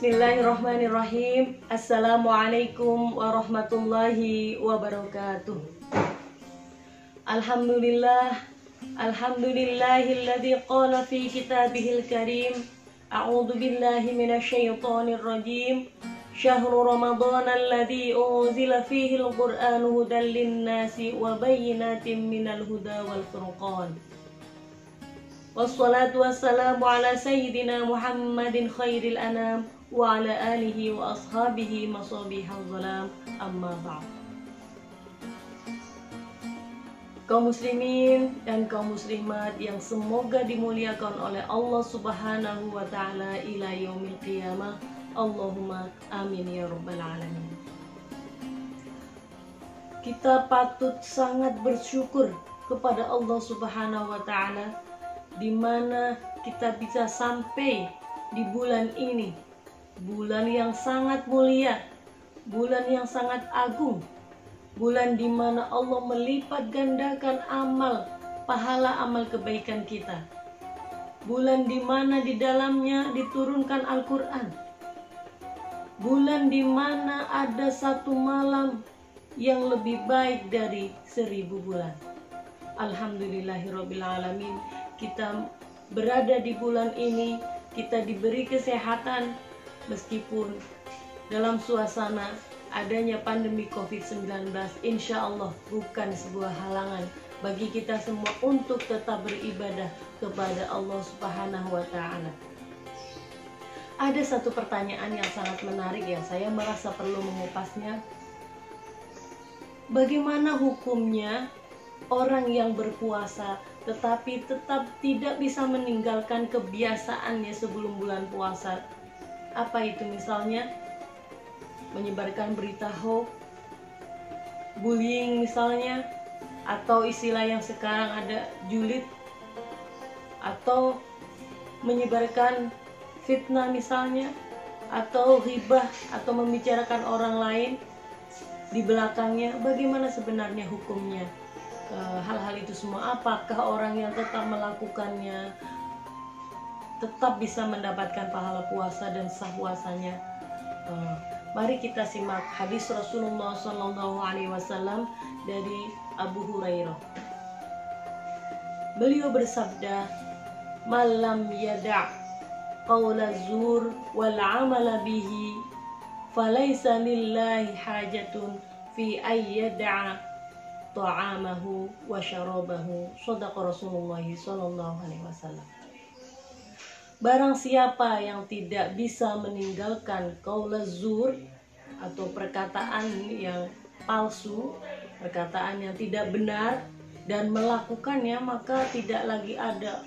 Bismillahirrahmanirrahim. Assalamualaikum warahmatullahi wabarakatuh. Alhamdulillahilladzi qala fi kitabihil karim. A'udzu billahi minasyaitonir rajim. Syahrul Ramadan alladzi unzila fihi al-Qur'anu hudan lin-nasi wa bayyinatin minal huda wal furqan. Wassalatu wassalamu ala sayyidina Muhammadin khairil anam wa ala alihi wa ashabihi masabihal zalam, amma ba'd. Kaum muslimin dan kaum muslimat yang semoga dimuliakan oleh Allah Subhanahu wa taala ila yaumil qiyamah. Allahumma amin ya rabbal alamin. Kita patut sangat bersyukur kepada Allah Subhanahu wa taala di mana kita bisa sampai di bulan ini, bulan yang sangat mulia, bulan yang sangat agung, bulan di mana Allah melipat gandakan pahala amal kebaikan kita, bulan di mana di dalamnya diturunkan Al-Quran, bulan di mana ada satu malam yang lebih baik dari 1000 bulan. Alhamdulillahirabbil alamin. Kita berada di bulan ini, kita diberi kesehatan meskipun dalam suasana adanya pandemi COVID-19. Insya Allah bukan sebuah halangan bagi kita semua untuk tetap beribadah kepada Allah Subhanahu wa ta'ala. Ada satu pertanyaan yang sangat menarik yang saya merasa perlu mengupasnya. Bagaimana hukumnya orang yang berpuasa tetapi tetap tidak bisa meninggalkan kebiasaannya sebelum bulan puasa? Apa itu? Misalnya menyebarkan berita hoax, bullying misalnya, atau istilah yang sekarang ada julid, atau menyebarkan fitnah misalnya, atau ghibah, atau membicarakan orang lain di belakangnya. Bagaimana sebenarnya hukumnya? Hal-hal itu semua, apakah orang yang tetap melakukannya tetap bisa mendapatkan pahala puasa dan sah puasanya? Mari kita simak hadis Rasulullah SAW dari Abu Hurairah. Beliau bersabda, "Malam yada' qawla zur wal 'amala bihi, falaysa lillahi hajatun fi ayyada'a ta'amahu wa syarabahu." Shadaqa Rasulullah sallallahu alaihi wasallam. Barang siapa yang tidak bisa meninggalkan qaula zur atau perkataan yang palsu, perkataan yang tidak benar, dan melakukannya, maka tidak lagi ada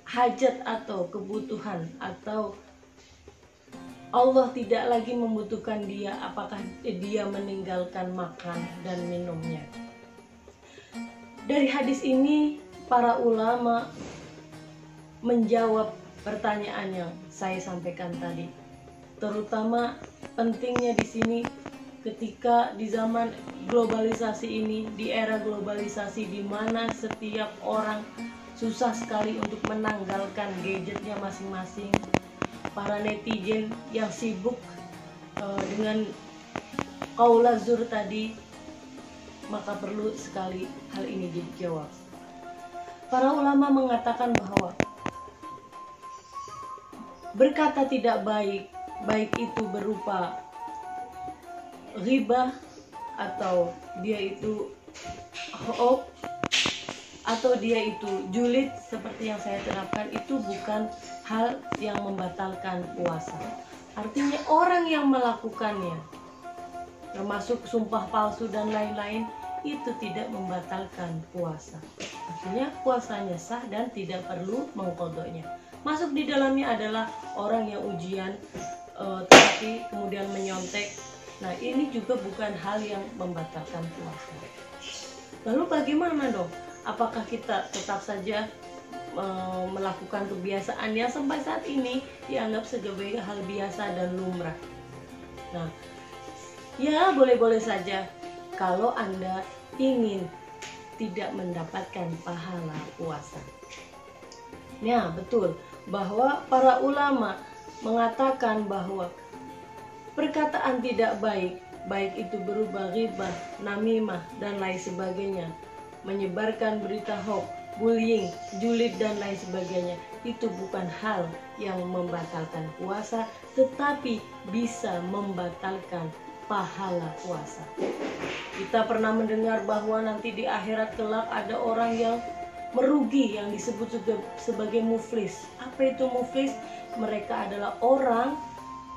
hajat atau kebutuhan, atau Allah tidak lagi membutuhkan dia apakah dia meninggalkan makan dan minumnya. Dari hadis ini para ulama menjawab pertanyaan yang saya sampaikan tadi. Terutama pentingnya di sini ketika di zaman globalisasi ini, di era globalisasi di mana setiap orang susah sekali untuk menanggalkan gadgetnya masing-masing. Para netizen yang sibuk dengan qaula zur tadi, maka perlu sekali hal ini dijawab. Para ulama mengatakan bahwa berkata tidak baik, baik itu berupa ghibah, atau dia itu hoax, atau dia itu julid seperti yang saya terapkan, itu bukan hal yang membatalkan puasa. Artinya orang yang melakukannya, termasuk sumpah palsu dan lain-lain, itu tidak membatalkan puasa. Artinya puasanya sah dan tidak perlu mengqadanya. Masuk di dalamnya adalah orang yang ujian tetapi kemudian menyontek. Nah, ini juga bukan hal yang membatalkan puasa. Lalu bagaimana dong? Apakah kita tetap saja melakukan kebiasaan yang sampai saat ini dianggap sebagai hal biasa dan lumrah? Nah, ya boleh-boleh saja kalau Anda ingin tidak mendapatkan pahala puasa. Ya, betul bahwa para ulama mengatakan bahwa perkataan tidak baik, baik itu berupa ghibah, namimah, dan lain sebagainya, menyebarkan berita hoax, bullying, julid, dan lain sebagainya, itu bukan hal yang membatalkan puasa, tetapi bisa membatalkan pahala puasa. Kita pernah mendengar bahwa nanti di akhirat kelak ada orang yang merugi, yang disebut juga sebagai muflis. Apa itu muflis? Mereka adalah orang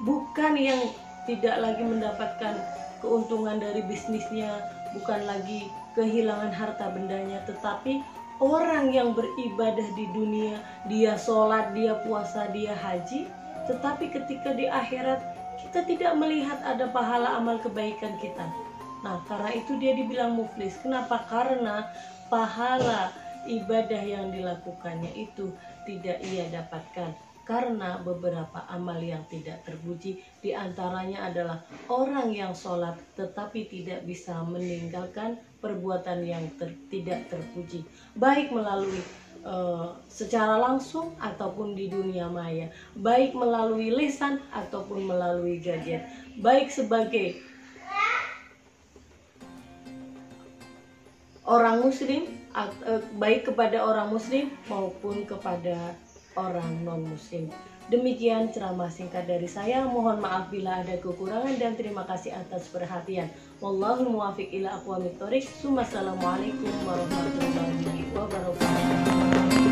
bukan yang tidak lagi mendapatkan keuntungan dari bisnisnya, bukan lagi kehilangan harta bendanya, tetapi orang yang beribadah di dunia, dia sholat, dia puasa, dia haji, tetapi ketika di akhirat kita tidak melihat ada pahala amal kebaikan kita. Nah, karena itu dia dibilang muflis. Kenapa? Karena pahala ibadah yang dilakukannya itu tidak ia dapatkan karena beberapa amal yang tidak terpuji. Di antaranya adalah orang yang sholat tetapi tidak bisa meninggalkan perbuatan yang tidak terpuji, baik melalui secara langsung ataupun di dunia maya, baik melalui lisan ataupun melalui gadget, baik sebagai orang muslim, baik kepada orang muslim maupun kepada orang non-muslim. Demikian ceramah singkat dari saya. Mohon maaf bila ada kekurangan dan terima kasih atas perhatian. Wallahu muwaffiq ila aqwamit thoriq. Wassalamualaikum warahmatullahi wabarakatuh.